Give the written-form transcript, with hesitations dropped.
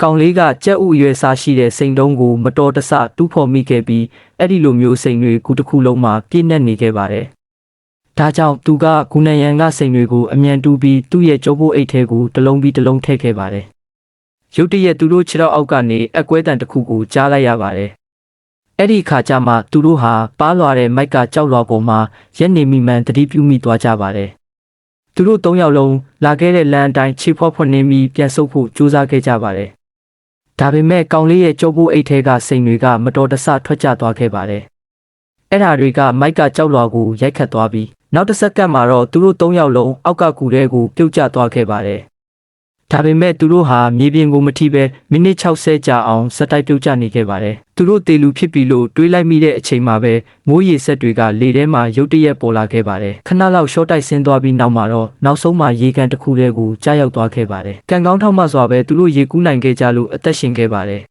ကောင်လေးကကြက်ဥရွယ်စားရှိတဲ့စိန်တုံးကိုမတော်တဆတူးဖော်မိခဲ့ပြီးအဲ့ဒီလိုမျိုးစိန်တွေကူတစ်ခုလုံးမှာပြည့်နှက်နေခဲ့ပါတယ်။ဒါကြောင့်သူကဂူနယံကစိန်တွေကိုအမြန်တူးပြီးသူ့ရဲ့ကြောပိုးအိတ်ထဲကိုတစ်လုံးပြီးတစ်လုံးထည့်ခဲ့ပါတယ်။ရုတ်တရက်သူတို့ခြေထောက်အောက်ကနေအကွဲတံတစ်ခုကိုကြားလိုက်ရပါတယ်။အဲ့ဒီခါကျမှသူတို့ဟာပါးလွာတဲ့မိုက်ကကြောက်လွာပေါ်မှာရက်နေမိမှန်တတိပြုမိသွားကြပါတယ်။သူတို့၃ယောက်လုံးလာခဲ့တဲ့လမ်းအတိုင်းခြေဖွက်ဖွက်နှင်းပြီးပြန်ဆုတ်ဖို့ကြိုးစားခဲ့ကြပါတယ်။ဒါပေမဲ့ကောင်လေးရဲ့ကြောပိုးအိတ်ထဲကစိန်တွေကမတော်တဆထွက်ကျသွားခဲ့ပါတယ်။အဲ့ဓာတွေကမိုက်ကကြောက်လွာကိုရိုက်ခတ်သွားပြီးနောက်တစ်စက္ကန့်မှာတော့သူတို့၃ယောက်လုံးအောက်ကကူထဲကိုပြုတ်ကျသွားခဲ့ပါတယ်။ဒါပေမဲ့သူတို့ဟာမြေပြင်ကိုမထိပဲမိနစ်60ကြာအောင်စက်တိုက်ပြုတ်ကျနေခဲ့ပါတယ်။သူတို့တေလူဖြစ်ပြီလို့တွေးလိုက်မိတဲ့အချိန်မှာပဲမိုးရေစက်တွေကလေထဲမှာရုတ်တရက်ပေါ်လာခဲ့ပါတယ်။ခဏလောက်ရှော့တိုက်ဆင်းသွားပြီးနောက်မှာတော့နောက်ဆုံးမှာရေကန်တစ်ခုထဲကိုကြားရောက်သွားခဲ့ပါတယ်။ကံကောင်းထောက်မှစွာပဲသူတို့ရေကူးနိုင်ခဲ့ကြလို့အသက်ရှင်ခဲ့ပါတယ်